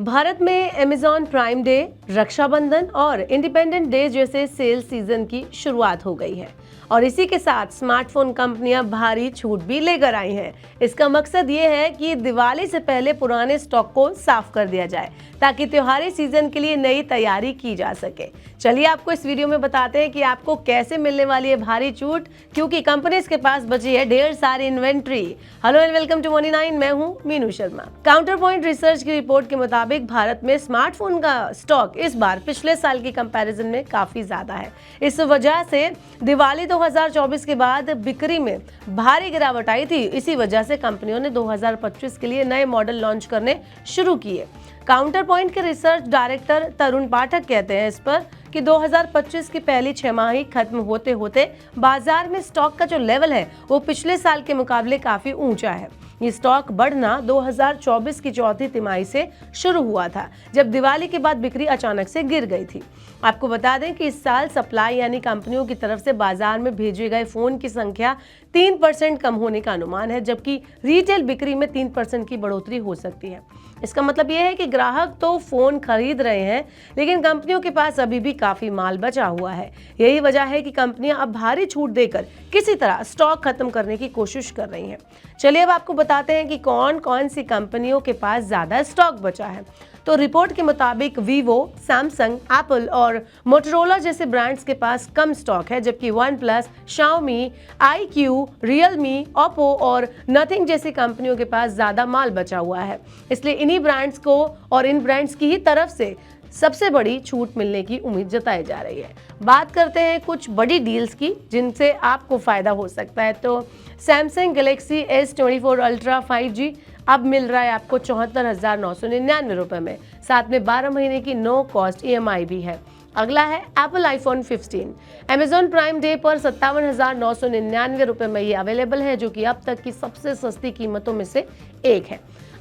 भारत में Amazon prime day, Rakshabandhan और independence day जैसे सेल सीजन की शुरुआत हो गई है और इसी के साथ स्मार्टफोन कंपनियां भारी छूट भी लेकर आई हैं। इसका मकसद ये है कि दिवाली से पहले पुराने स्टॉक को साफ कर दिया जाए ताकि त्योहारी सीजन के लिए नई तैयारी की जा सके। चलिए आपको इस वीडियो में बताते हैं कि आपको कैसे मिलने वाली है भारी छूट, क्योंकि कंपनीज के पास बची है ढेर सारी inventory. Hello and welcome to money 9, मैं हूं Meenu Sharma. Counterpoint Research की रिपोर्ट के मुताबिक भारत में स्मार्टफोन का स्टॉक इस बार पिछले साल के कंपैरिजन में काफी ज्यादा है। इस वजह से दिवाली 2024 के बाद बिक्री में भारी गिरावट आई थी। इसी वजह से कंपनियों ने 2025 के लिए नए मॉडल लॉन्च करने शुरू किए। काउंटर पॉइंट के रिसर्च डायरेक्टर तरुण पाठक कहते हैं इस पर कि 2025 की पहली छमाही खत्म होते होते बाजार में स्टॉक का जो लेवल है वो पिछले साल के मुकाबले काफी ऊंचा है। ये स्टॉक बढ़ना 2024 की चौथी तिमाही से शुरू हुआ था, जब दिवाली के बाद बिक्री अचानक से गिर गई थी। आपको बता दें कि इस साल सप्लाई यानी कंपनियों की तरफ से बाजार में भेजे गए फोन की संख्या 3% कम होने का अनुमान है, जबकि रिटेल बिक्री में 3% की बढ़ोतरी हो सकती है। इसका मतलब यह है कि ग्राहक तो फोन खरीद रहे हैं, लेकिन कंपनियों के पास अभी भी काफी माल बचा हुआ है। यही वजह है कि कंपनियां अब भारी छूट देकर किसी तरह स्टॉक खत्म करने की कोशिश कर रही हैं। चलिए अब आपको बताते हैं कि कौन कौन सी कंपनियों के पास ज्यादा स्टॉक बचा है। तो रिपोर्ट के मुताबिक वीवो, सैमसंग, एप्पल और मोटोरोला जैसे ब्रांड्स के पास कम स्टॉक है, जबकि one plus, Xiaomi, iQOO, Realme, Oppo और नथिंग जैसी कंपनियों के पास ज्यादा माल बचा हुआ है। इसलिए इन्हीं ब्रांड्स को और इन ब्रांड्स की ही तरफ से सबसे बड़ी छूट मिलने की उम्मीद जताई जा रही है। बात करते हैं कुछ बड़ी डील्स की जिनसे आपको फायदा हो सकता है। तो Samsung Galaxy S24 ultra 5G अब मिल रहा है आपको 74,999 रुपए में, साथ में 12 महीने की नो कॉस्ट EMI भी है। अगला है Apple iPhone 15। Amazon prime day पर 57,999 रुपए में ये अवेलेबल है, जो कि अब तक की सबसे सस्ती कीमतों में से एक है।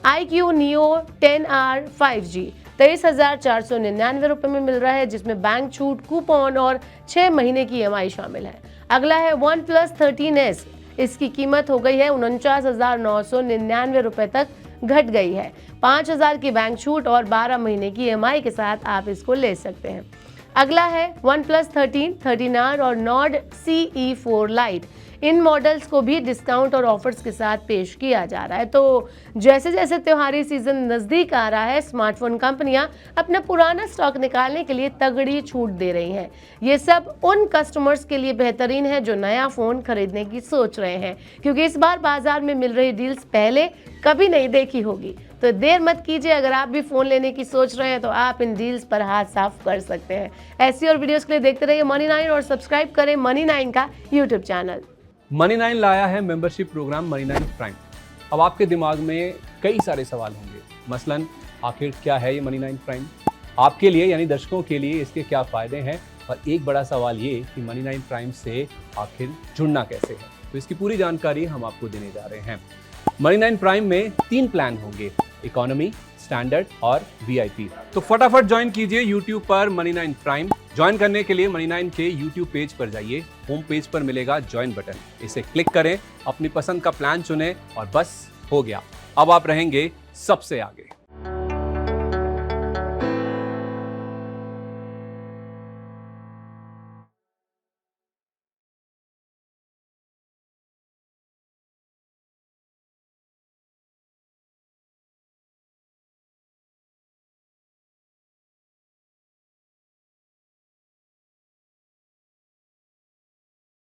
iQOO Neo 10R 5G 23,499 रुपए में मिल रहा है, जिसमें बैंक छूट, कूपन और 6 महीने की EMI शामिल है। अगला है वन प्लस 13S। इसकी कीमत हो गई है 49,999 रुपए तक घट गई है। 5,000 की बैंक छूट और 12 महीने की EMI के साथ आप इसको ले सकते हैं। अगला है वन प्लस 13, 13R और नॉर्ड CE4 लाइट। इन मॉडल्स को भी डिस्काउंट और ऑफर्स के साथ पेश किया जा रहा है। तो जैसे जैसे त्योहारी सीजन नजदीक आ रहा है, स्मार्टफोन कंपनियां अपना पुराना स्टॉक निकालने के लिए तगड़ी छूट दे रही हैं। ये सब उन कस्टमर्स के लिए बेहतरीन है जो नया फोन खरीदने की सोच रहे हैं, क्योंकि इस बार बाजार में मिल रही डील्स पहले कभी नहीं देखी होगी। तो देर मत कीजिए, अगर आप भी फोन लेने की सोच रहे हैं तो आप इन डील्स पर हाथ साफ कर सकते हैं। ऐसी और वीडियोस के लिए देखते रहिए मनी 9 और सब्सक्राइब करें मनी 9 का यूट्यूब चैनल। मनी 9 लाया है मेंबरशिप प्रोग्राम मनी 9 प्राइम। अब आपके दिमाग में कई सारे सवाल होंगे, मसलन आखिर क्या है ये मनी 9 प्राइम, आपके लिए यानी दर्शकों के लिए इसके क्या फ़ायदे हैं, और एक बड़ा सवाल ये कि मनी 9 प्राइम से आखिर जुड़ना कैसे है। तो इसकी पूरी जानकारी हम आपको देने जा रहे हैं। मनी 9 प्राइम में 3 प्लान होंगे, इकोनॉमी, स्टैंडर्ड और VIP। तो फटाफट ज्वाइन कीजिए YouTube पर मनी 9 प्राइम। ज्वाइन करने के लिए मनी 9 के YouTube पेज पर जाइए, होम पेज पर मिलेगा ज्वाइन बटन, इसे क्लिक करें, अपनी पसंद का प्लान चुनें और बस हो गया, अब आप रहेंगे सबसे आगे।